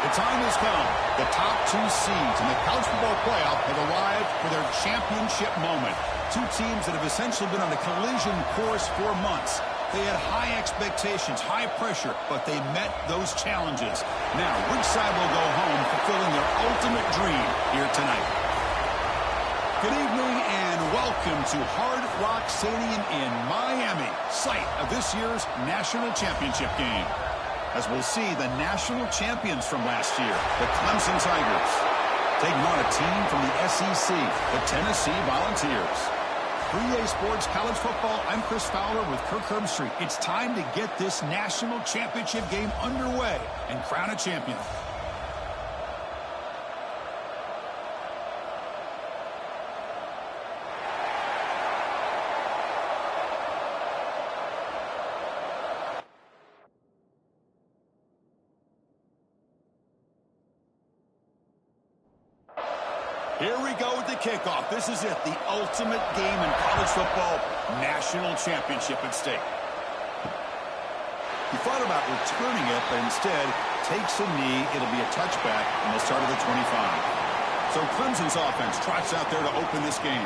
The time has come. The top two seeds in the college football playoff have arrived for their championship moment. Two teams that have essentially been on a collision course for months. They had high expectations, high pressure, but they met those challenges. Now, which side will go home fulfilling their ultimate dream here tonight? Good evening and welcome to Hard Rock Stadium in Miami, site of this year's national championship game. As we'll see, the national champions from last year, the Clemson Tigers, taking on a team from the SEC, the Tennessee Volunteers. For EA Sports College Football, I'm Chris Fowler with Kirk Herbstreit. It's time to get this national championship game underway and crown a champion. Here we go with the kickoff. This is it, the ultimate game in college football, national championship at stake. He thought about returning it, but instead takes a knee. It'll be a touchback, and they'll start at the 25. So Clemson's offense trots out there to open this game.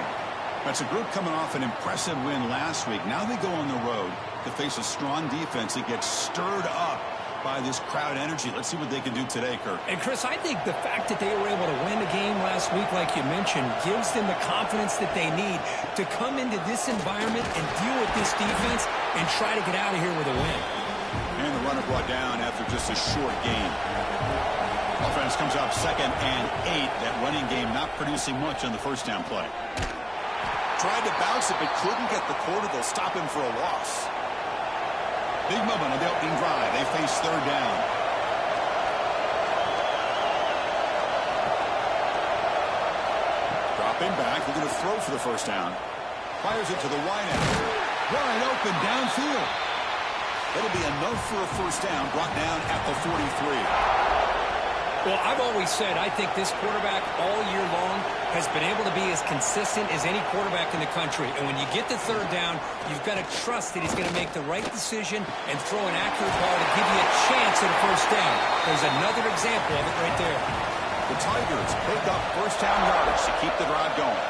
That's a group coming off an impressive win last week. Now they go on the road to face a strong defense that gets stirred up by this crowd energy. Let's see what they can do today, Kirk. And, Chris, I think the fact that they were able to win the game last week, like you mentioned, gives them the confidence that they need to come into this environment and deal with this defense and try to get out of here with a win. And the runner brought down after just a short gain. Offense comes out 2nd and 8. That running game not producing much on the first down play. Tried to bounce it, but couldn't get the quarter. They'll stop him for a loss. Big moment on the opening drive. They face 3rd down. Dropping back. They're going to throw for the first down. Fires it to the wide end. Wide open downfield. That'll be enough for a first down. Brought down at the 43. Well, I've always said I think this quarterback all year long has been able to be as consistent as any quarterback in the country. And when you get the 3rd down, you've got to trust that he's going to make the right decision and throw an accurate ball to give you a chance at a first down. There's another example of it right there. The Tigers pick up first down yardage to keep the drive going.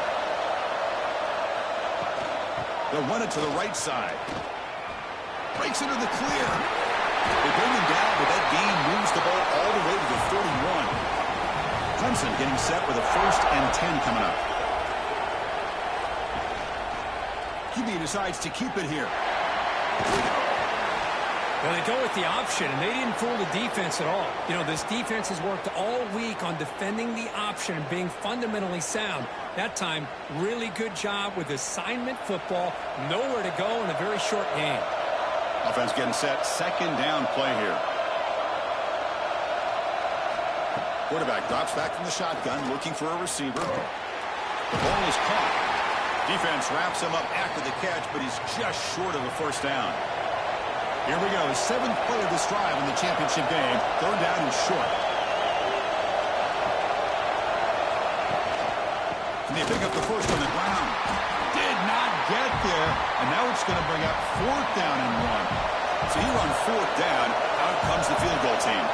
They'll run it to the right side. Breaks into the clear. They bring him down, but that gain moves the ball all the way to the 31. Clemson getting set with a 1st and 10 coming up. QB decides to keep it here. Well, they go with the option, and they didn't fool the defense at all. You know, this defense has worked all week on defending the option and being fundamentally sound. That time, really good job with assignment football. Nowhere to go in a very short game. Offense getting set. 2nd down play here. Quarterback drops back from the shotgun, looking for a receiver. The ball is caught. Defense wraps him up after the catch, but he's just short of a first down. Here we go. 7th play of this drive in the championship game. 3rd down and short. And they pick up the first on the ground. Did not get there, and now it's going to bring up 4th down and 1. So here on 4th down, out comes the field goal team.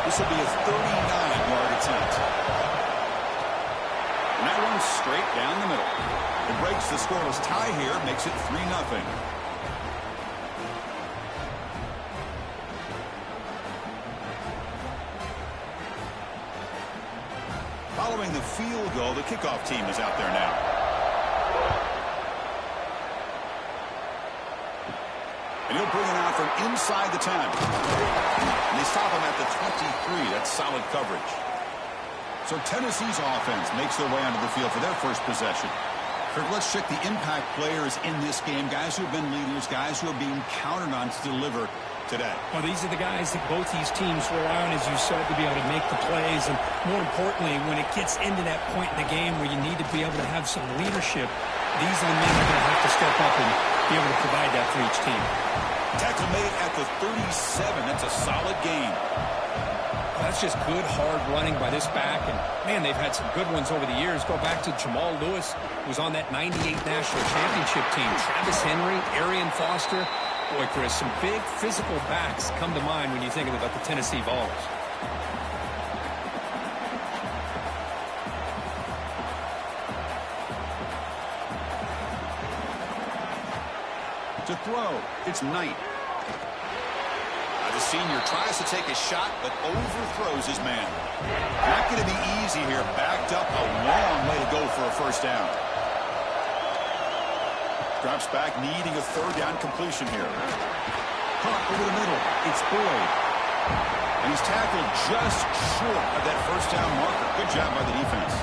This will be a 39-yard attempt. And that runs straight down the middle. It breaks the scoreless tie here, makes it 3-0. Following the field goal, the kickoff team is out there now. And he'll bring it out from inside the 10. And they stop him at the 23. That's solid coverage. So Tennessee's offense makes their way onto the field for their first possession. Kirk, let's check the impact players in this game. Guys who have been leaders, guys who are being counted on to deliver today. Well, these are the guys that both these teams rely on, as you said, to be able to make the plays. And more importantly, when it gets into that point in the game where you need to be able to have some leadership, these are the men that are going to have to step up and be able to provide that for each team. Tackle made at the 37. That's a solid gain. That's just good, hard running by this back. And, man, they've had some good ones over the years. Go back to Jamal Lewis, who was on that 98 National Championship team. Travis Henry, Arian Foster. Boy, Chris, some big physical backs come to mind when you're thinking about the Tennessee Vols. To throw, it's Knight. The senior tries to take a shot, but overthrows his man. Not going to be easy here. Backed up, a long way to go for a first down. Drops back, needing a third down completion here. Caught over the middle. It's Boyd. And he's tackled just short of that first down marker. Good job by the defense.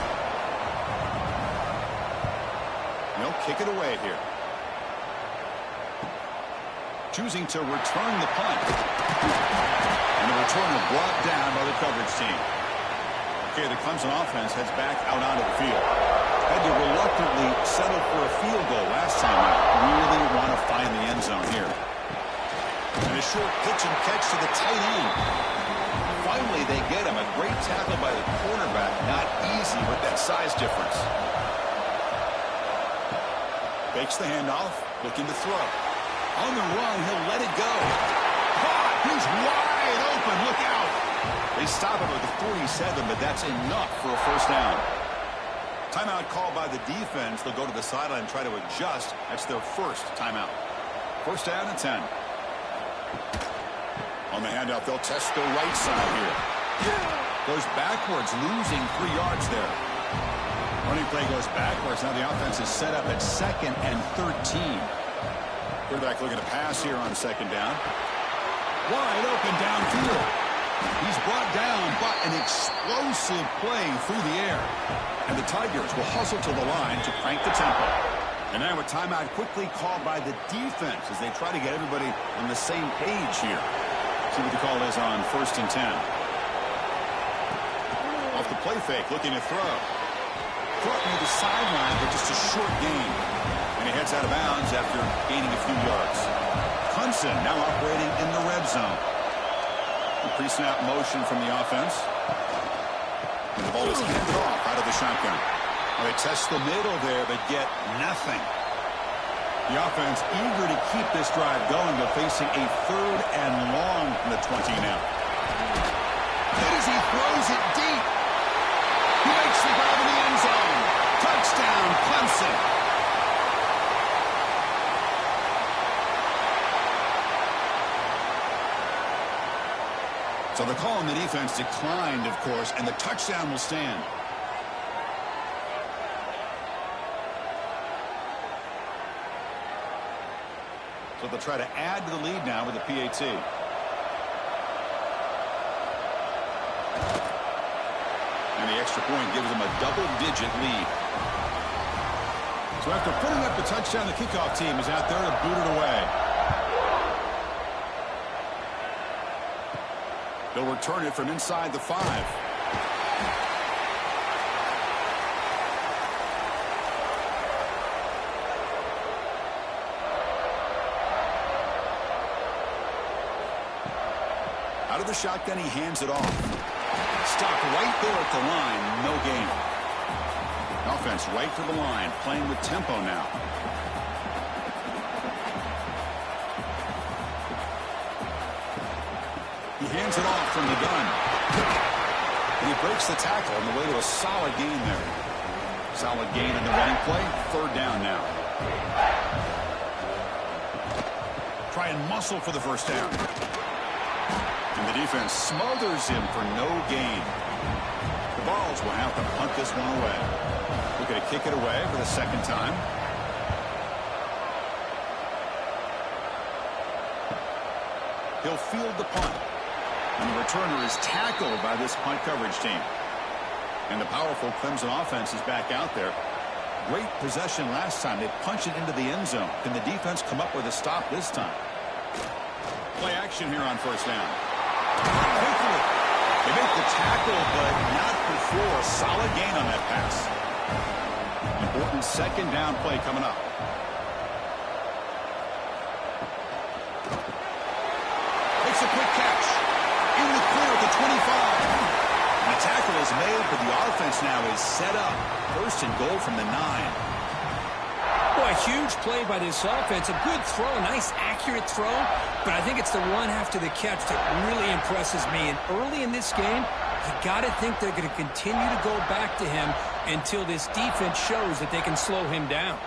They'll kick it away here. Choosing to return the punt. And the returner brought down by the coverage team. Okay, the Clemson offense heads back out onto the field. Had to reluctantly settle for a field goal last time out. Really want to find the end zone here. And a short pitch and catch to the tight end. Finally, they get him. A great tackle by the cornerback. Not easy with that size difference. Fakes the handoff, looking to throw. On the run, he'll let it go. Caught! He's wide open. Look out! They stop him at the 47, but that's enough for a first down. Timeout called by the defense. They'll go to the sideline and try to adjust. That's their first timeout. First down and 10. On the handoff, they'll test the right side here. Goes backwards, losing 3 yards there. Running play goes backwards. Now the offense is set up at 2nd and 13. Quarterback looking to pass here on 2nd down. Wide open downfield. He's brought down, but an explosive play through the air. And the Tigers will hustle to the line to crank the tempo. And now a timeout quickly called by the defense as they try to get everybody on the same page here. See what the call is on 1st and 10. Off the play fake, looking to throw. Caught near the sideline, but just a short gain. And he heads out of bounds after gaining a few yards. Clemson now operating in the red zone. A pre-snap motion from the offense. And the ball is handed off out of the shotgun. Well, they test the middle there, but get nothing. The offense eager to keep this drive going, but facing a 3rd and long from the 20 now. As he throws it deep. He makes the grab in the end zone. Touchdown, Clemson. So the call on the defense declined, of course, and the touchdown will stand. So they'll try to add to the lead now with a PAT. And the extra point gives them a double-digit lead. So after putting up the touchdown, the kickoff team is out there to boot it away. They'll return it from inside the 5. Out of the shotgun, he hands it off. Stopped right there at the line, no gain. Offense right to the line, playing with tempo now. He hands it off from the gun. And he breaks the tackle on the way to a solid gain there. Solid gain in the running play, 3rd down now. Try and muscle for the first down. And the defense smothers him for no gain. The Vols will have to punt this one away. Looking to kick it away for the 2nd time. He'll field the punt. And the returner is tackled by this punt coverage team. And the powerful Clemson offense is back out there. Great possession last time. They punch it into the end zone. Can the defense come up with a stop this time? Play action here on 1st down. Quickly. They make the tackle, but not before. Solid gain on that pass. Important 2nd down play coming up. Makes a quick catch. In the clear at the 25. And the tackle is made, but the offense now is set up. 1st and goal from the 9. Boy, a huge play by this offense. A good throw, a nice accurate throw. But I think it's the one after the catch that really impresses me. And early in this game, you got to think they're going to continue to go back to him until this defense shows that they can slow him down.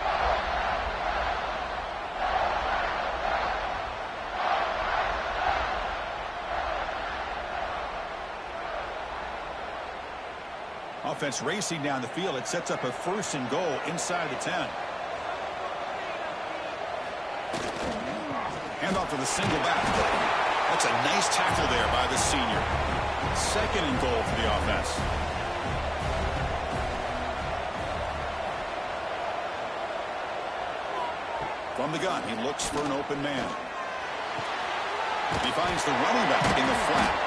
offense racing down the field. It sets up a 1st and goal inside the 10. Handoff to the single back. That's a nice tackle there by the senior. 2nd and goal for the offense. From the gun, he looks for an open man. He finds the running back in the flat.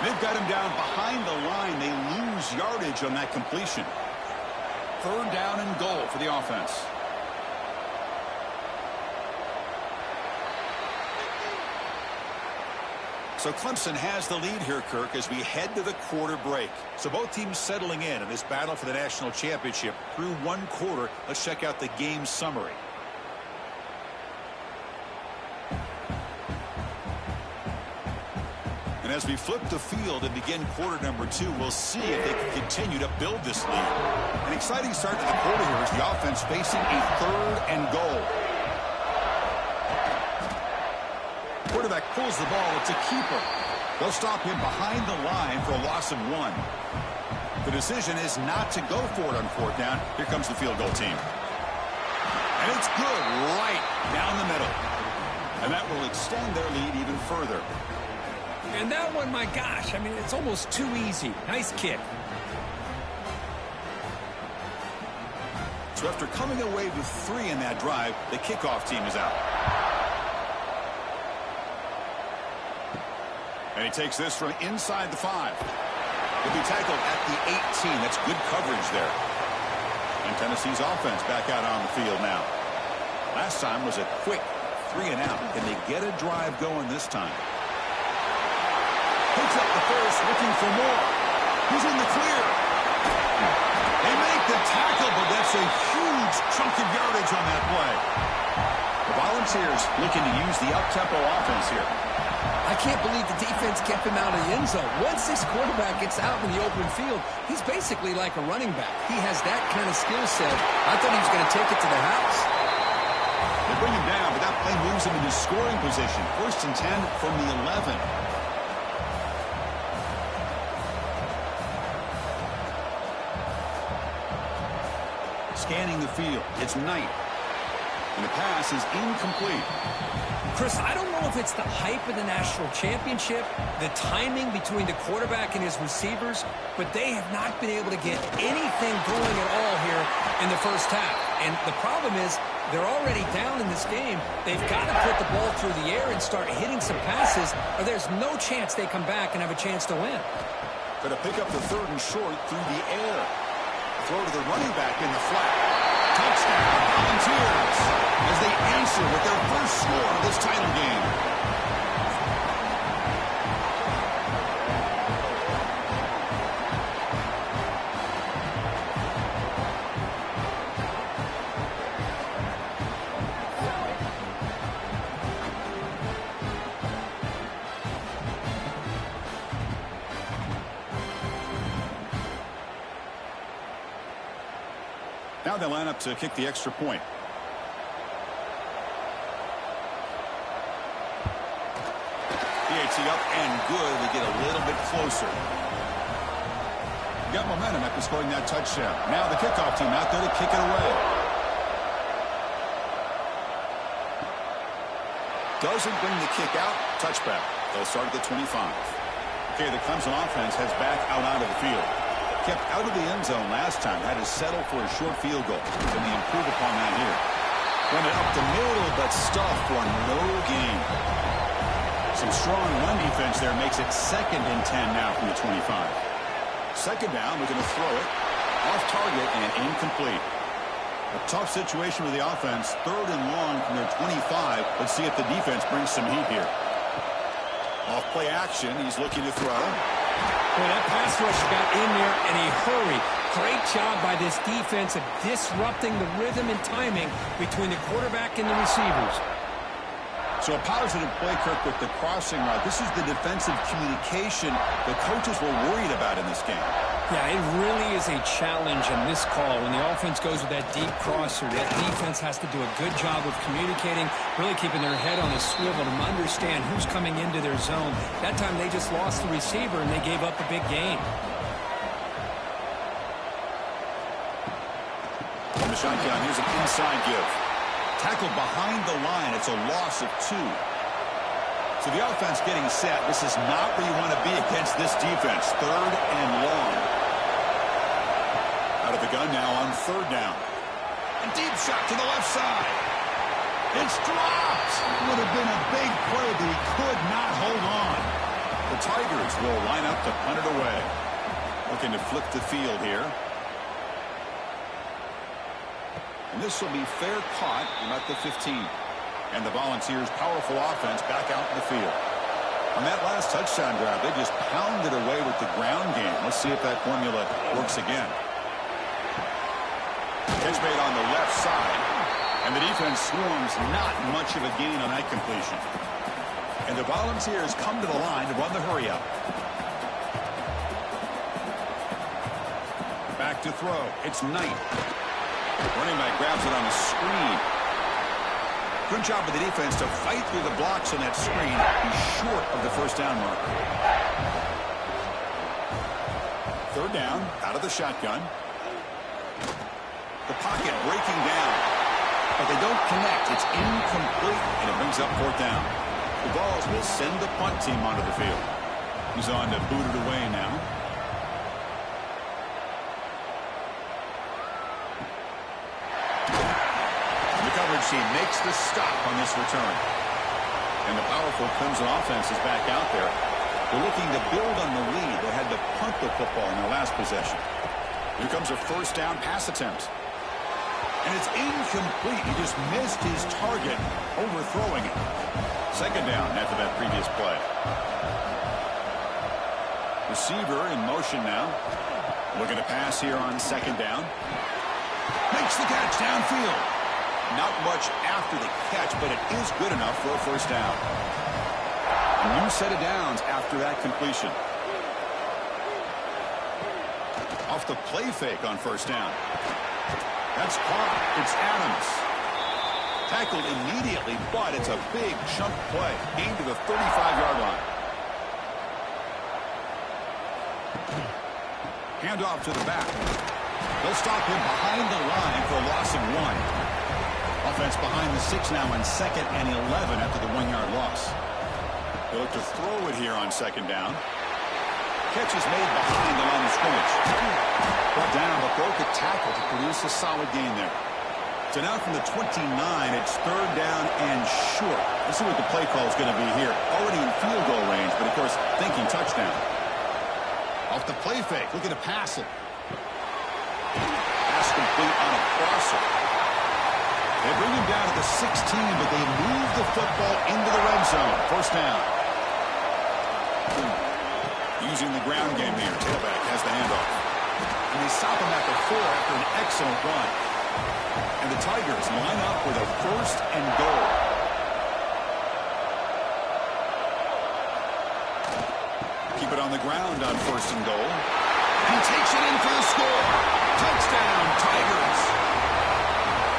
They've got him down behind the line. They lose yardage on that completion. 3rd down and goal for the offense. So Clemson has the lead here, Kirk, as we head to the quarter break. So both teams settling in this battle for the national championship through 1 quarter. Let's check out the game summary. And as we flip the field and begin quarter number 2, we'll see if they can continue to build this lead. An exciting start to the quarter here as the offense facing a 3rd and goal. Quarterback pulls the ball. It's a keeper. They'll stop him behind the line for a loss of 1. The decision is not to go for it on 4th down. Here comes the field goal team. And it's good right down the middle. And that will extend their lead even further. And that one, my gosh, I mean, it's almost too easy. Nice kick. So after coming away with 3 in that drive, the kickoff team is out. And he takes this from inside the 5. He'll be tackled at the 18. That's good coverage there. And Tennessee's offense back out on the field now. Last time was a quick 3 and out. Can they get a drive going this time? Picks up the first, looking for more. He's in the clear. They make the tackle, but that's a huge chunk of yardage on that play. The Volunteers looking to use the up-tempo offense here. I can't believe the defense kept him out of the end zone. Once this quarterback gets out in the open field, he's basically like a running back. He has that kind of skill set. I thought he was going to take it to the house. They bring him down, but that play moves him into scoring position. 1st and 10 from the 11. Scanning the field. It's Knight. And the pass is incomplete. Chris, I don't know if it's the hype of the national championship, the timing between the quarterback and his receivers, but they have not been able to get anything going at all here in the first half. And the problem is they're already down in this game. They've got to put the ball through the air and start hitting some passes, or there's no chance they come back and have a chance to win. Going to pick up the 3rd and short through the air. Throw to the running back in the flat. Touchdown, Volunteers, as they answer with their first score of this title game. Now they line up to kick the extra point. PAT up and good. We get a little bit closer. Got momentum after scoring that touchdown. Now the kickoff team out there to kick it away. Doesn't bring the kick out. Touchback. They'll start at the 25. Okay, the Clemson offense heads back out onto the field. Kept out of the end zone last time. Had to settle for a short field goal. Can they improve upon that here? Run it up the middle, but stuffed for no gain. Some strong run defense there makes it 2nd and 10 now from the 25. 2nd down, we're going to throw it. Off target and incomplete. A tough situation with the offense. 3rd and long from their 25. Let's see if the defense brings some heat here. Off play action. He's looking to throw. Well, that pass rush got in there in a hurry. Great job by this defense of disrupting the rhythm and timing between the quarterback and the receivers. So a positive play, Kirk, with the crossing route. This is the defensive communication the coaches were worried about in this game. Yeah, it really is a challenge in this call. When the offense goes with that deep crosser, that defense has to do a good job of communicating, really keeping their head on a swivel to understand who's coming into their zone. That time they just lost the receiver and they gave up a big gain. shotgun. Here's an inside give. Tackled behind the line. It's a loss of 2. So the offense getting set. This is not where you want to be against this defense. 3rd and long. Out of the gun now on 3rd down. A deep shot to the left side. It's dropped. Would have been a big play, but he could not hold on. The Tigers will line up to punt it away. Looking to flip the field here. And this will be fair caught about the 15. And the Volunteers' powerful offense back out in the field. On that last touchdown drive, they just pounded away with the ground game. Let's see if that formula works again. Catch made on the left side. And the defense swarms not much of a gain on that completion. And the Volunteers come to the line to run the hurry up. Back to throw. It's Knight. Running back grabs it on the screen. Good job of the defense to fight through the blocks on that screen. He's short of the 1st down mark. 3rd down, out of the shotgun. The pocket breaking down. But they don't connect. It's incomplete, and it brings up 4th down. The Vols will send the punt team onto the field. He's on to boot it away now. Team makes the stop on this return. And the powerful Crimson offense is back out there. They're looking to build on the lead. They had to punt the football in their last possession. Here comes a 1st down pass attempt. And it's incomplete. He just missed his target, overthrowing it. 2nd down after that previous play. Receiver in motion now. Looking to pass here on 2nd down. Makes the catch downfield. Not much after the catch, but it is good enough for a 1st down. A new set of downs after that completion. Off the play fake on 1st down. That's caught. It's Adams. Tackled immediately, but it's a big chunk play. Aimed to the 35-yard line. Handoff to the back. They'll stop him behind the line for a loss of 1. Offense behind the 6 now on 2nd and 11 after the 1-yard loss. They look to throw it here on 2nd down. Catch is made behind the line of scrimmage. Brought down, but broke a tackle to produce a solid gain there. So now from the 29, it's 3rd down and short. Let's see what the play call is going to be here. Already in field goal range, but of course thinking touchdown. Off the play fake, looking to pass it. Pass complete on a crosser. They bring him down to the 16, but they move the football into the red zone. 1st down. Using the ground game here. Tailback has the handoff. And they stop him at the 4 after an excellent run. And the Tigers line up with a 1st and goal. Keep it on the ground on 1st and goal. And he takes it in for the score. Touchdown, Tigers.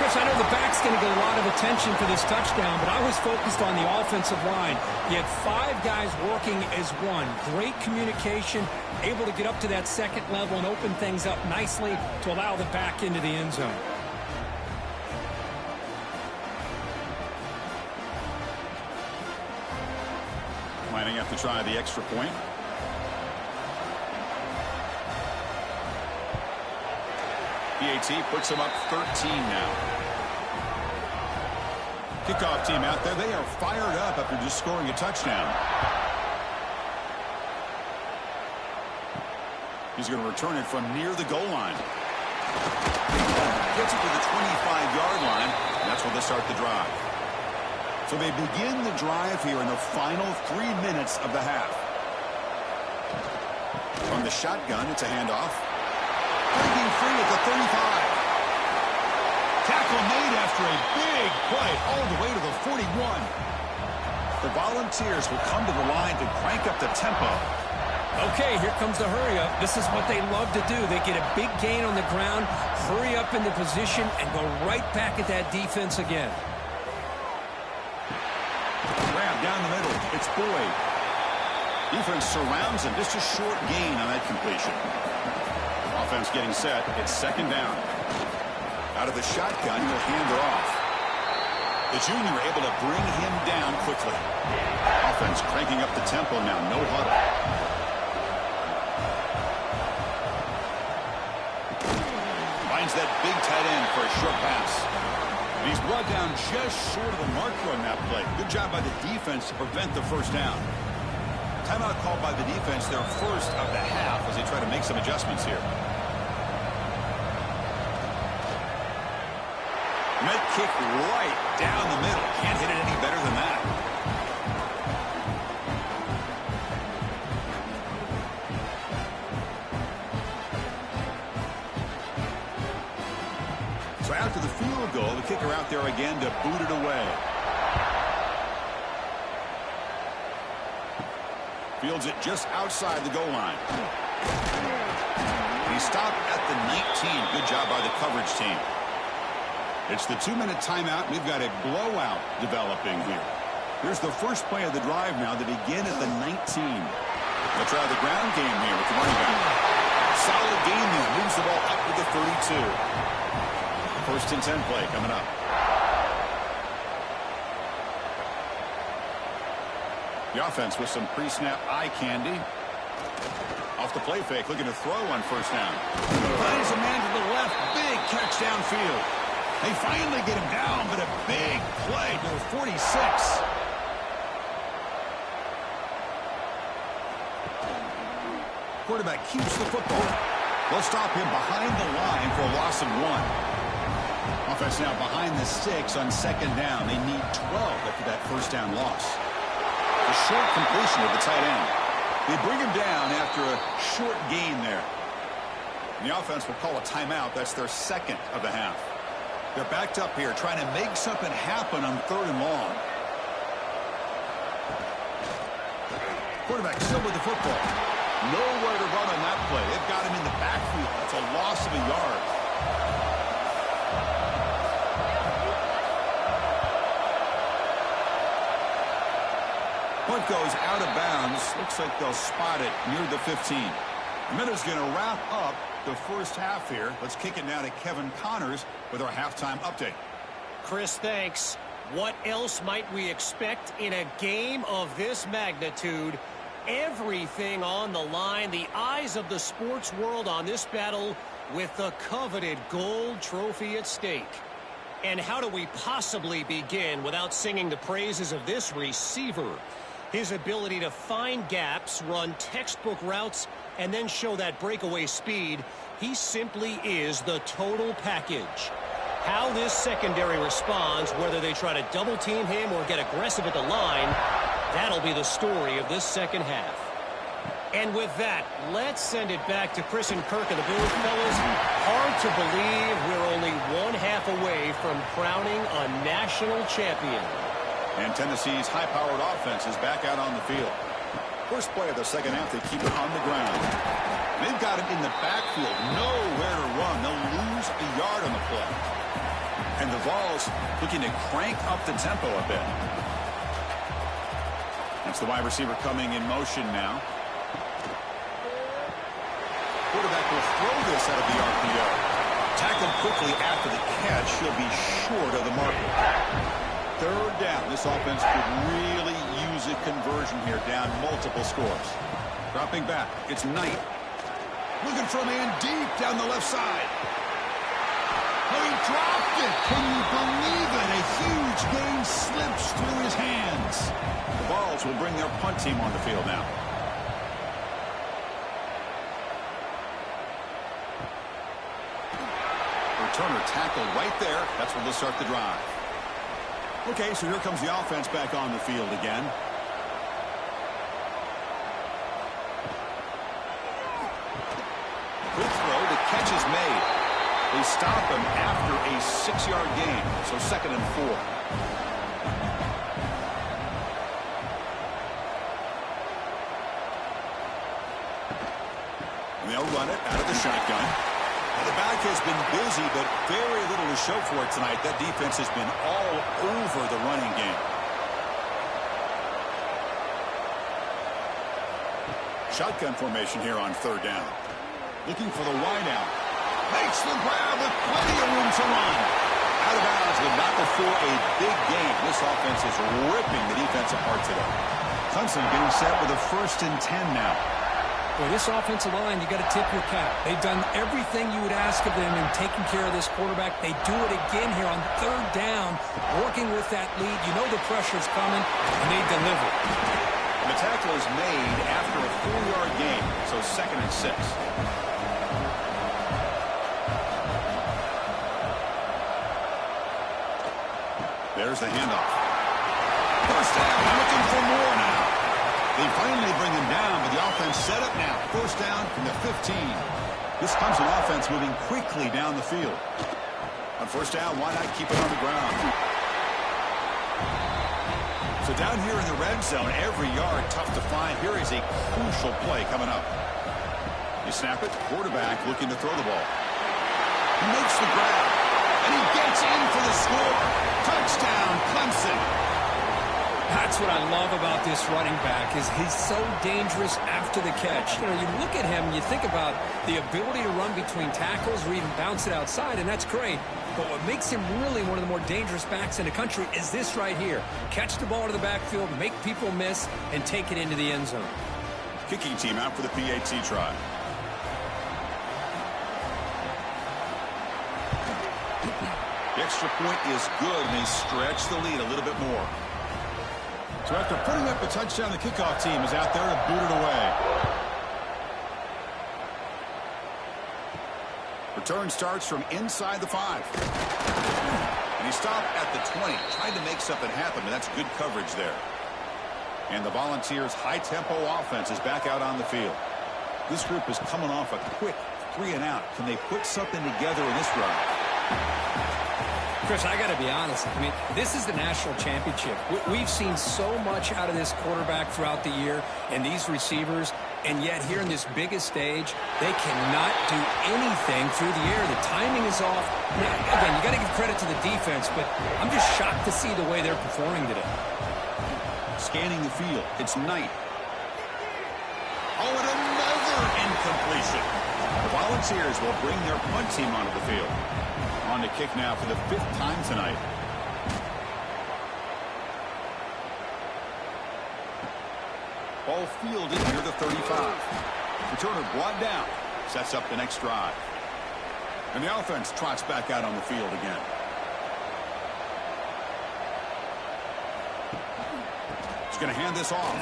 Chris, I know the back's going to get a lot of attention for this touchdown, but I was focused on the offensive line. You had 5 guys working as one. Great communication, able to get up to that 2nd level and open things up nicely to allow the back into the end zone. Lining up to try the extra point. PAT puts them up 13 now. Kickoff team out there. They are fired up after just scoring a touchdown. He's going to return it from near the goal line. Gets it to the 25-yard line, and that's where they start the drive. So they begin the drive here in the final 3 minutes of the half. From the shotgun, it's a handoff. Breaking free at the 35. Tackle made after a big play all the way to the 41. The Volunteers will come to the line to crank up the tempo. Okay, here comes the hurry up. This is what they love to do. They get a big gain on the ground, hurry up into position, and go right back at that defense again. Grab down the middle. It's Boyd. Defense surrounds him. Just a short gain on that completion. Offense getting set. It's 2nd down. Out of the shotgun, he'll hand it off. The junior able to bring him down quickly. Offense cranking up the tempo now. No huddle. Finds that big tight end for a short pass. And he's brought down just short of the marker on that play. Good job by the defense to prevent the first down. Timeout called by the defense, their first of the half, as they try to make some adjustments here. Med kick right down the middle. Can't hit it any better than that. So after the field goal, the kicker out there again to boot it away. Fields it just outside the goal line. He stopped at the 19. Good job by the coverage team. It's the 2-minute timeout. We've got a blowout developing here. Here's the first play of the drive now to begin at the 19. They'll try the ground game here with the running back. Solid game there. Moves the ball up to the 32. First and 10 play coming up. The offense with some pre-snap eye candy. Off the play fake, looking to throw on first down. Finds a man to the left. Big catch downfield. They finally get him down, but a big play to the 46. Quarterback keeps the football. They'll stop him behind the line for a loss of 1. Offense now behind the 6 on second down. They need 12 after that first down loss. A short completion of the tight end. They bring him down after a short gain there. And the offense will call a timeout. That's their second of the half. They're backed up here trying to make something happen on third and long. Quarterback still with the football. Nowhere to run on that play. They've got him in the backfield. That's a loss of a yard. Punt goes out of bounds. Looks like they'll spot it near the 15. The minute's going to wrap up the first half here. Let's kick it now to Kevin Connors with our halftime update. Chris, thanks. What else might we expect in a game of this magnitude? Everything on the line. The eyes of the sports world on this battle with the coveted gold trophy at stake. And how do we possibly begin without singing the praises of this receiver? His ability to find gaps, run textbook routes, and then show that breakaway speed. He simply is the total package. How this secondary responds, whether they try to double team him or get aggressive at the line, that'll be the story of this second half. And with that, let's send it back to Chris and Kirk in the booth. Fellas, hard to believe we're only one half away from crowning a national champion. And Tennessee's high-powered offense is back out on the field. First play of the second half, they keep it on the ground. They've got him in the backfield, nowhere to run. They'll lose a yard on the play. And the Vols looking to crank up the tempo a bit. That's the wide receiver coming in motion now. Quarterback will throw this out of the RPO. Tackled quickly after the catch. He'll be short of the marker. Third down. This offense could really use a conversion here, down multiple scores. Dropping back. It's Knight. Looking for a man deep down the left side. Oh, he dropped it. Can you believe it? A huge gain slips through his hands. The Vols will bring their punt team on the field now. Returner tackled right there. That's where they'll start the drive. Okay, so here comes the offense back on the field again. Quick throw, the catch is made. They stop him after a 6-yard gain, so 2nd and 4. And they'll run it out of the shotgun. Well, the back has been busy, but very little to show for it tonight. That defense has been all over the running game. Shotgun formation here on third down. Looking for the wide out. Makes the grab with plenty of room to run. Out of bounds, but not before a big game. This offense is ripping the defense apart today. Clemson getting set with a 1st and 10 now. Boy, this offensive line, you got to tip your cap. They've done everything you would ask of them in taking care of this quarterback. They do it again here on 3rd down, working with that lead. You know the pressure's coming, and they deliver. And the tackle is made after a 4-yard gain, so 2nd and 6. There's the handoff. 1st down, looking for more now. They finally bring him down, but the offense set up now. 1st down from the 15. This Clemson offense moving quickly down the field. On 1st down, why not keep it on the ground? So down here in the red zone, every yard tough to find. Here is a crucial play coming up. You snap it, quarterback looking to throw the ball. He makes the grab, and he gets in for the score. Touchdown, Clemson. That's what I love about this running back is he's so dangerous after the catch. You know, you look at him and you think about the ability to run between tackles or even bounce it outside, and that's great. But what makes him really one of the more dangerous backs in the country is this right here. Catch the ball to the backfield, make people miss, and take it into the end zone. Kicking team out for the PAT try. The extra point is good, and they stretch the lead a little bit more. So after putting up a touchdown, the kickoff team is out there to boot it away. Return starts from inside the 5. And he stopped at the 20, trying to make something happen, but that's good coverage there. And the Volunteers' high-tempo offense is back out on the field. This group is coming off a quick 3-and-out. Can they put something together in this run? Chris, I got to be honest. I mean, this is the national championship. We've seen so much out of this quarterback throughout the year and these receivers, and yet here in this biggest stage, they cannot do anything through the air. The timing is off. Now, again, you got to give credit to the defense, but I'm just shocked to see the way they're performing today. Scanning the field. It's Knight. Oh, and another incompletion. The Volunteers will bring their punt team onto the field. On to kick now for the 5th time tonight. Ball fielded near the 35. Returner brought down. Sets up the next drive. And the offense trots back out on the field again. He's going to hand this off.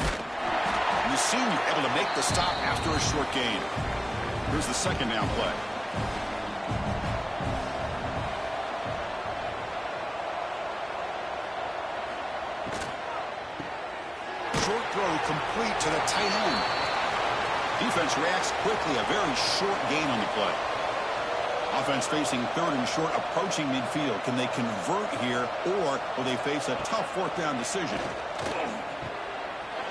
And the senior able to make the stop after a short gain. Here's the 2nd down play. Short throw complete to the tight end. Defense reacts quickly. A very short gain on the play. Offense facing 3rd and short, approaching midfield. Can they convert here, or will they face a tough 4th down decision?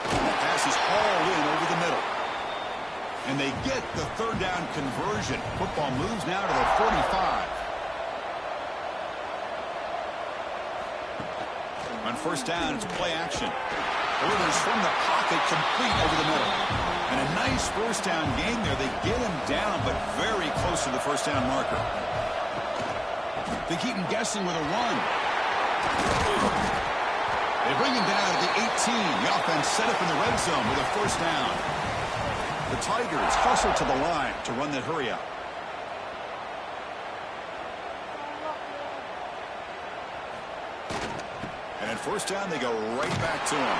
The pass is hauled in over the middle. And they get the 3rd down conversion. Football moves now to the 45. On 1st down, it's play action. Delivers from the pocket, complete over the middle. And a nice 1st down gain there. They get him down, but very close to the 1st down marker. They keep him guessing with a run. They bring him down at the 18. The offense set up in the red zone with a 1st down. The Tigers hustle to the line to run that hurry out. And at 1st down, they go right back to him.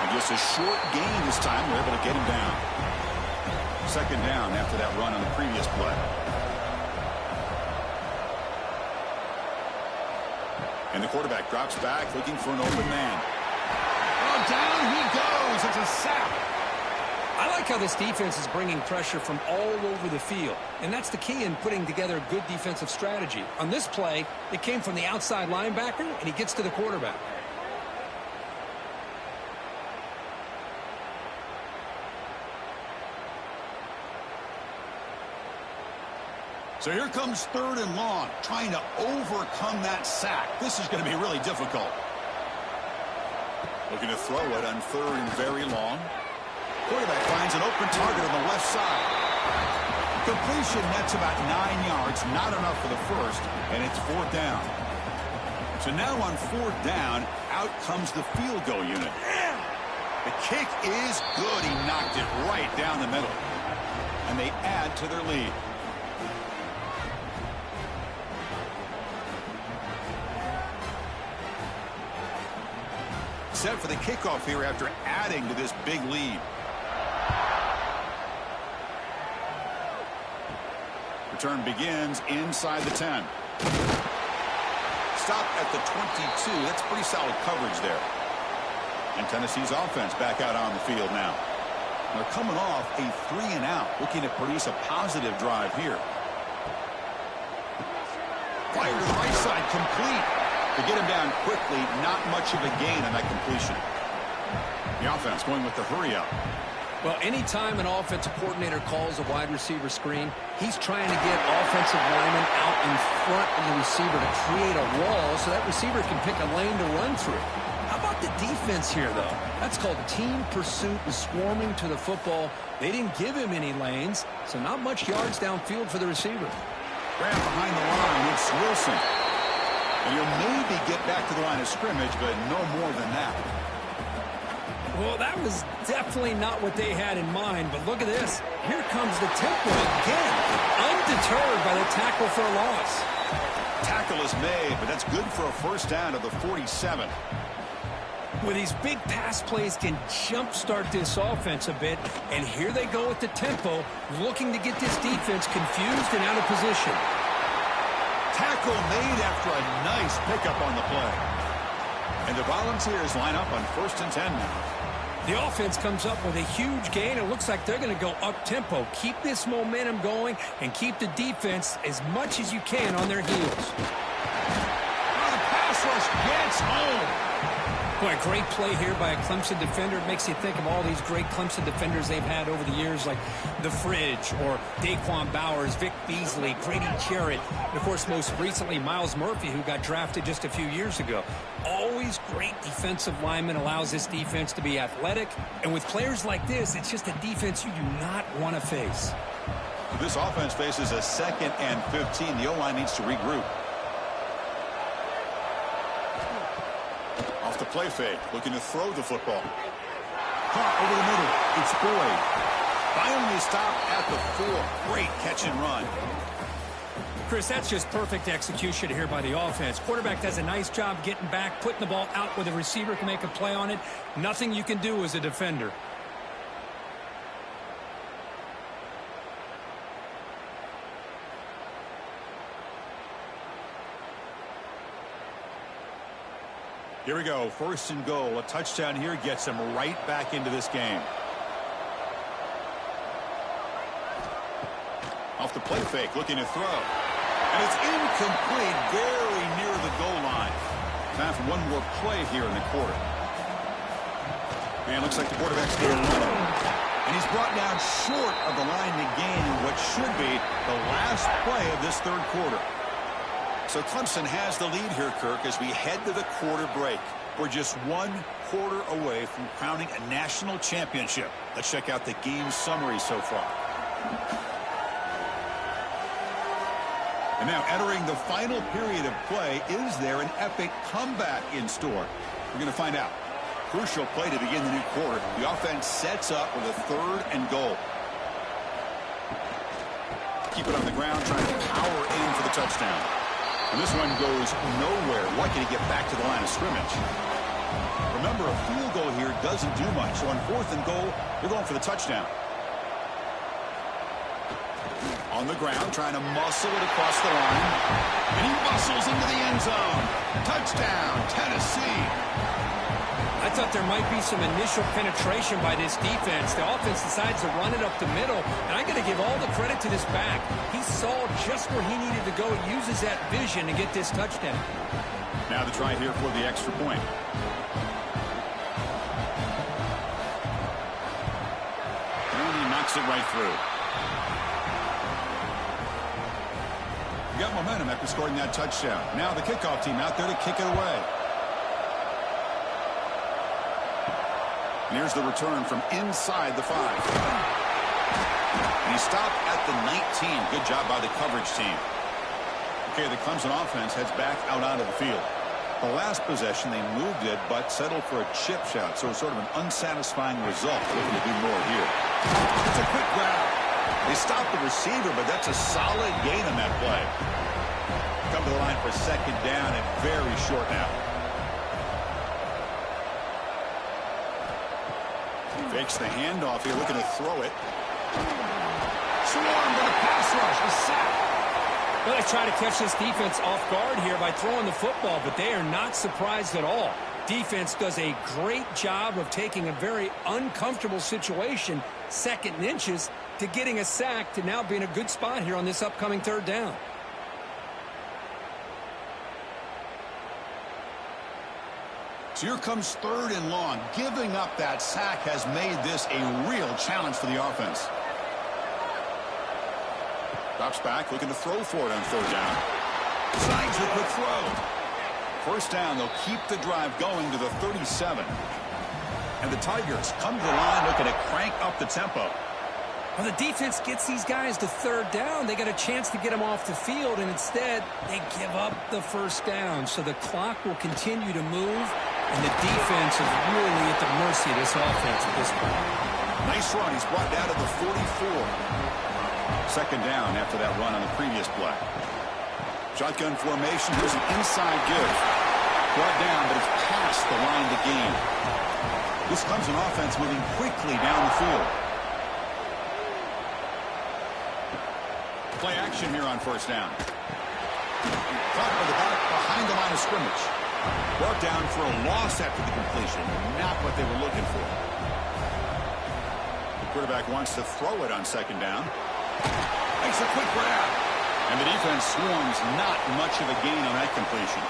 And just a short gain this time, they're able to get him down. 2nd down after that run on the previous play. And the quarterback drops back, looking for an open man. Oh, down he goes. It's a sack. I like how this defense is bringing pressure from all over the field, and that's the key in putting together a good defensive strategy. On this play, it came from the outside linebacker, and he gets to the quarterback. So here comes 3rd and long, trying to overcome that sack. This is going to be really difficult. Looking to throw it on 3rd and very long. Quarterback finds an open target on the left side. Completion nets about 9 yards, not enough for the first, and it's 4th down. So now on 4th down, out comes the field goal unit. The kick is good. He knocked it right down the middle. And they add to their lead. Set for the kickoff here after adding to this big lead. Return begins inside the 10. Stop at the 22. That's pretty solid coverage there. And Tennessee's offense back out on the field now. They're coming off a 3-and-out, looking to produce a positive drive here. Fire to the right side, complete. To get him down quickly, not much of a gain on that completion. The offense going with the hurry up. Well, anytime an offensive coordinator calls a wide receiver screen, he's trying to get offensive linemen out in front of the receiver to create a wall so that receiver can pick a lane to run through. How about the defense here, though? That's called team pursuit and swarming to the football. They didn't give him any lanes, so not much yards downfield for the receiver. Grab behind the line, it's Wilson. And he'll maybe get back to the line of scrimmage, but no more than that. Well, that was definitely not what they had in mind, but look at this. Here comes the tempo again, undeterred by the tackle for a loss. Tackle is made, but that's good for a first down to the 47. With these big pass plays can jumpstart this offense a bit, and here they go with the tempo, looking to get this defense confused and out of position. Tackle made after a nice pickup on the play. And the Volunteers line up on 1st and 10 now. The offense comes up with a huge gain. It looks like they're going to go up-tempo. Keep this momentum going and keep the defense as much as you can on their heels. The pass rush gets home. Boy, great play here by a Clemson defender. It makes you think of all these great Clemson defenders they've had over the years, like The Fridge or Daquan Bowers, Vic Beasley, Grady Jarrett, and, of course, most recently, Miles Murphy, who got drafted just a few years ago. Always great defensive lineman, allows this defense to be athletic. And with players like this, it's just a defense you do not want to face. This offense faces a 2nd and 15. The O-line needs to regroup. Off the play fake, looking to throw the football. Caught over the middle. It's Boyd. Finally stopped at the 4. Great catch and run. Chris, that's just perfect execution here by the offense. Quarterback does a nice job getting back, putting the ball out where the receiver can make a play on it. Nothing you can do as a defender. Here we go, 1st and goal. A touchdown here gets them right back into this game. Off the play fake, looking to throw. And it's incomplete, very near the goal line. Time for one more play here in the quarter. And looks like the quarterback's going to run. And he's brought down short of the line to gain what should be the last play of this 3rd quarter. So Clemson has the lead here, Kirk, as we head to the quarter break. We're just 1 quarter away from crowning a national championship. Let's check out the game summary so far. And now entering the final period of play, is there an epic comeback in store? We're going to find out. Crucial play to begin the new quarter. The offense sets up with a 3rd and goal. Keep it on the ground, trying to power in for the touchdown. And this one goes nowhere. Lucky to get back to the line of scrimmage. Remember, a field goal here doesn't do much. So on 4th and goal, they're going for the touchdown. On the ground, trying to muscle it across the line. And he muscles into the end zone. Touchdown, Tennessee. I thought there might be some initial penetration by this defense. The offense decides to run it up the middle, and I got to give all the credit to this back. He saw just where he needed to go. He uses that vision to get this touchdown. Now the try here for the extra point. And he knocks it right through. You got momentum after scoring that touchdown. Now the kickoff team out there to kick it away. And here's the return from inside the 5. And he stopped at the 19. Good job by the coverage team. Okay, the Clemson offense heads back out onto the field. The last possession, they moved it, but settled for a chip shot, so it's sort of an unsatisfying result. Looking to do more here. It's a quick grab. They stopped the receiver, but that's a solid gain on that play. Come to the line for second down and very short now. Fakes the handoff here, looking to throw it. Swarmed with a pass rush, a sack. Well, they try to catch this defense off guard here by throwing the football, but they are not surprised at all. Defense does a great job of taking a very uncomfortable situation, second and inches, to getting a sack to now being a good spot here on this upcoming third down. So here comes third and long. Giving up that sack has made this a real challenge for the offense. Drops back, looking to throw for it on third down. Slides a quick throw. First down, they'll keep the drive going to the 37. And the Tigers come to the line looking to crank up the tempo. When the defense gets these guys to third down, they got a chance to get them off the field, and instead they give up the first down. So the clock will continue to move, and the defense is really at the mercy of this offense at this point. Nice run. He's brought down to the 44. Second down after that run on the previous play. Shotgun formation. Here's an inside give. Brought down, but it's past the line to gain. This comes an offense moving quickly down the field. Play action here on first down. Caught by the back behind the line of scrimmage. Brought down for a loss after the completion. Not what they were looking for. The quarterback wants to throw it on second down. Makes a quick grab. And the defense swarms. Not much of a gain on that completion.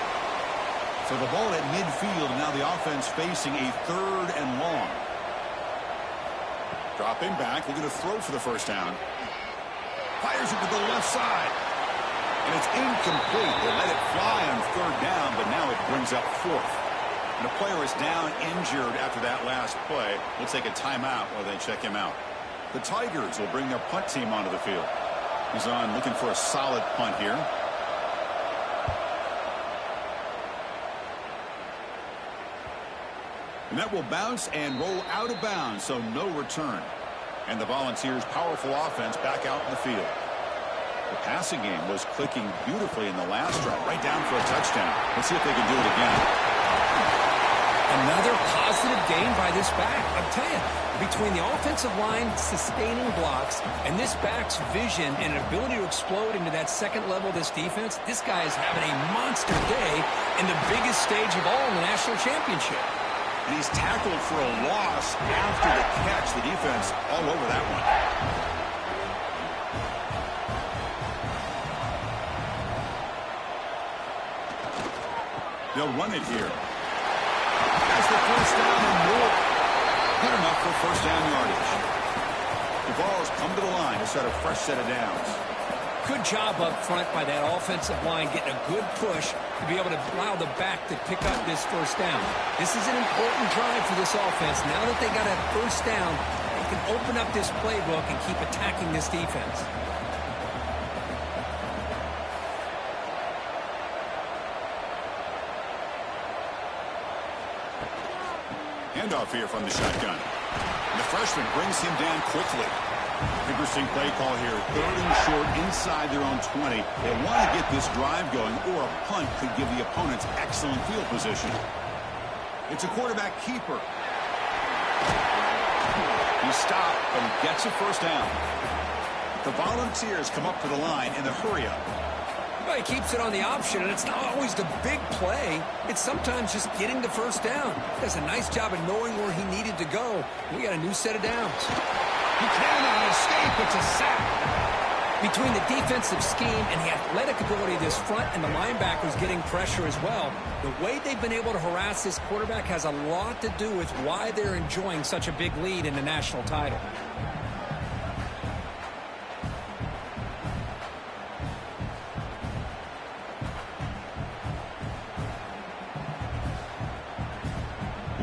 So the ball at midfield, and now the offense facing a third and long. Dropping back, looking to throw for the first down. Fires it to the left side. And it's incomplete. They let it fly on third down, but now it brings up fourth. And the player is down injured after that last play. We'll take a timeout while they check him out. The Tigers will bring their punt team onto the field. He's on looking for a solid punt here. And that will bounce and roll out of bounds, so no return. And the Volunteers' powerful offense back out in the field. The passing game was clicking beautifully in the last drive, right down for a touchdown. Let's see if they can do it again. Another positive gain by this back. I'm telling you, between the offensive line sustaining blocks and this back's vision and ability to explode into that second level of this defense, this guy is having a monster day in the biggest stage of all in the national championship. And he's tackled for a loss after the catch. The defense all over that one. They'll run it here. That's the first down and more. Good enough for first down yardage. The Vols come to the line to set a fresh set of downs. Good job up front by that offensive line, getting a good push to be able to allow the back to pick up this first down. This is an important drive for this offense. Now that they got a first down, they can open up this playbook and keep attacking this defense. Handoff here from the shotgun. And the freshman brings him down quickly. Interesting play call here. Third and short inside their own 20. They want to get this drive going, or a punt could give the opponents excellent field position. It's a quarterback keeper. He stopped, but he gets a first down. The Volunteers come up to the line in the hurry-up. Well, he keeps it on the option, and it's not always the big play. It's sometimes just getting the first down. He does a nice job of knowing where he needed to go. We got a new set of downs. He cannot escape. It's a sack. Between the defensive scheme and the athletic ability of this front and the linebackers getting pressure as well, the way they've been able to harass this quarterback has a lot to do with why they're enjoying such a big lead in the national title.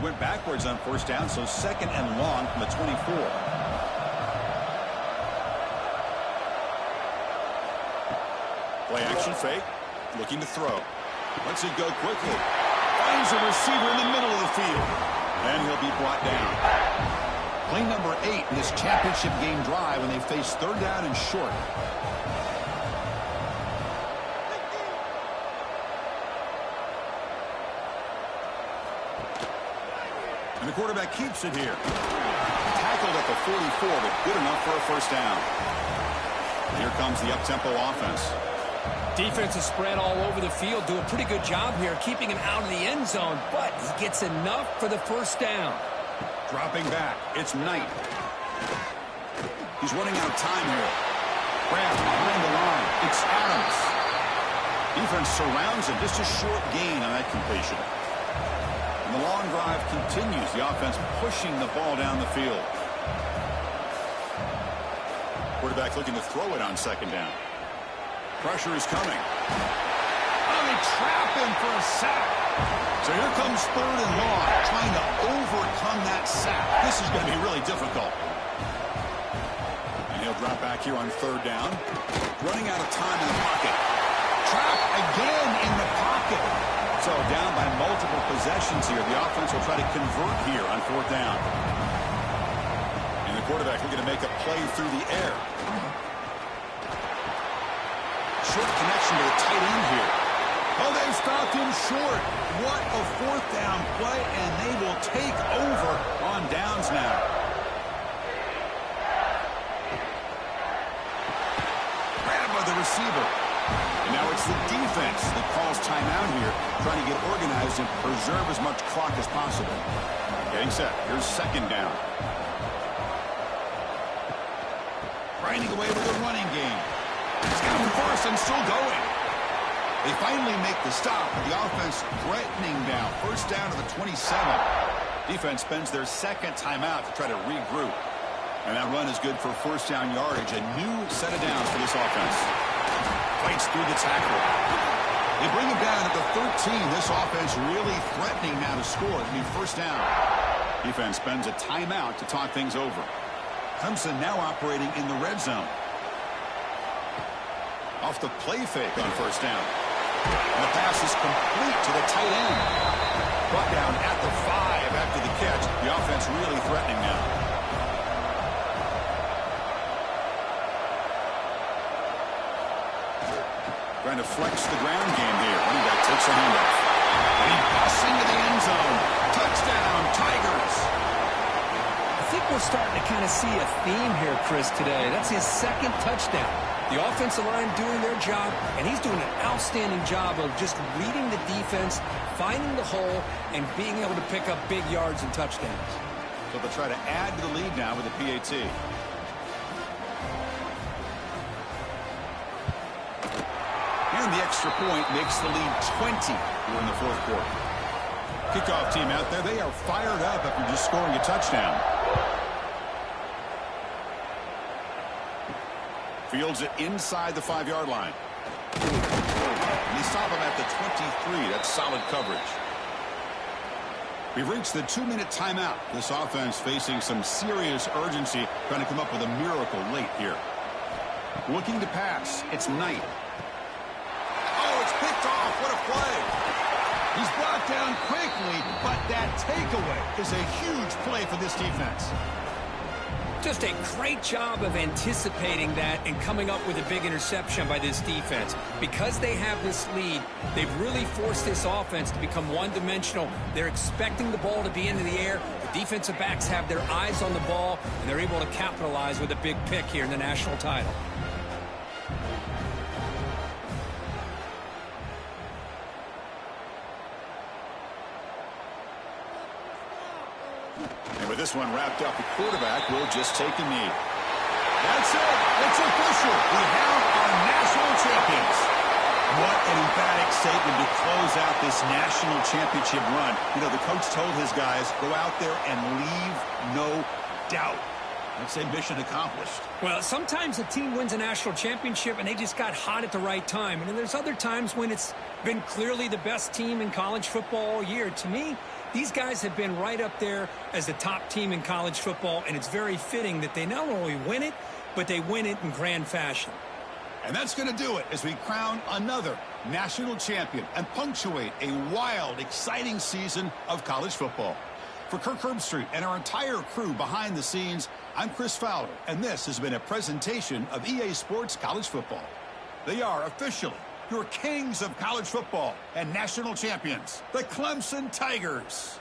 Went backwards on first down, so second and long from the 24. Play action fake. Looking to throw. Lets it go quickly. Finds a receiver in the middle of the field. And he'll be brought down. Play number 8 in this championship game drive when they face third down and short. And the quarterback keeps it here. Tackled at the 44, but good enough for a first down. Here comes the up-tempo offense. Defense is spread all over the field. Do a pretty good job here keeping him out of the end zone, but he gets enough for the first down. Dropping back. It's Knight. He's running out of time here. Grab behind the line. It's Adams. Defense surrounds him. Just a short gain on that completion. And the long drive continues. The offense pushing the ball down the field. Quarterback looking to throw it on second down. Pressure is coming. Oh, they trap him for a sack. So here comes third and long, trying to overcome that sack. This is going to be really difficult. And he'll drop back here on third down. Running out of time in the pocket. Trap again in the pocket. So down by multiple possessions here. The offense will try to convert here on fourth down. And the quarterback looking to make a play through the air. Short connection to the tight end here. Oh, they've stopped him short. What a fourth down play, and they will take over on downs now. Grabbed by the receiver. And now it's the defense that calls timeout here, trying to get organized and preserve as much clock as possible. Getting set. Here's second down. Grinding away with a running game. He's got him first and still going. They finally make the stop, but the offense threatening down. First down to the 27. Defense spends their second timeout to try to regroup. And that run is good for first down yardage. A new set of downs for this offense. Fights through the tackle. They bring him down at the 13. This offense really threatening now to score. It'll be first down. Defense spends a timeout to talk things over. Clemson now operating in the red zone. Off the play fake on first down. And the pass is complete to the tight end. Brought down at the 5 after the catch. The offense really threatening now. Trying to flex the ground game here. Running back takes a handoff. And he busts into the end zone. Touchdown, Tigers. I think we're starting to kind of see a theme here, Chris, today. That's his second touchdown. The offensive line doing their job, and he's doing an outstanding job of just reading the defense, finding the hole, and being able to pick up big yards and touchdowns. So they'll try to add to the lead now with the PAT. And the extra point makes the lead 20 here in the fourth quarter. Kickoff team out there, they are fired up after just scoring a touchdown. Fields it inside the 5-yard line. And they stop him at the 23. That's solid coverage. We've reached the 2-minute timeout. This offense facing some serious urgency, trying to come up with a miracle late here. Looking to pass. It's Knight. Oh, it's picked off. What a play. He's brought down quickly, but that takeaway is a huge play for this defense. Just a great job of anticipating that and coming up with a big interception by this defense. Because they have this lead, they've really forced this offense to become one-dimensional. They're expecting the ball to be into the air. The defensive backs have their eyes on the ball, and they're able to capitalize with a big pick here in the national title. And with this one wrapped up, the quarterback will just take a knee. That's it. It's official. We have our national champions. What an emphatic statement to close out this national championship run. You know, the coach told his guys, go out there and leave no doubt. I'd say mission accomplished. Well, sometimes a team wins a national championship and they just got hot at the right time. And then there's other times when it's been clearly the best team in college football all year. To me, these guys have been right up there as the top team in college football, and it's very fitting that they not only win it, but they win it in grand fashion. And that's going to do it as we crown another national champion and punctuate a wild, exciting season of college football. For Kirk Herbstreit and our entire crew behind the scenes, I'm Chris Fowler, and this has been a presentation of EA Sports College Football. They are officially your kings of college football and national champions, the Clemson Tigers.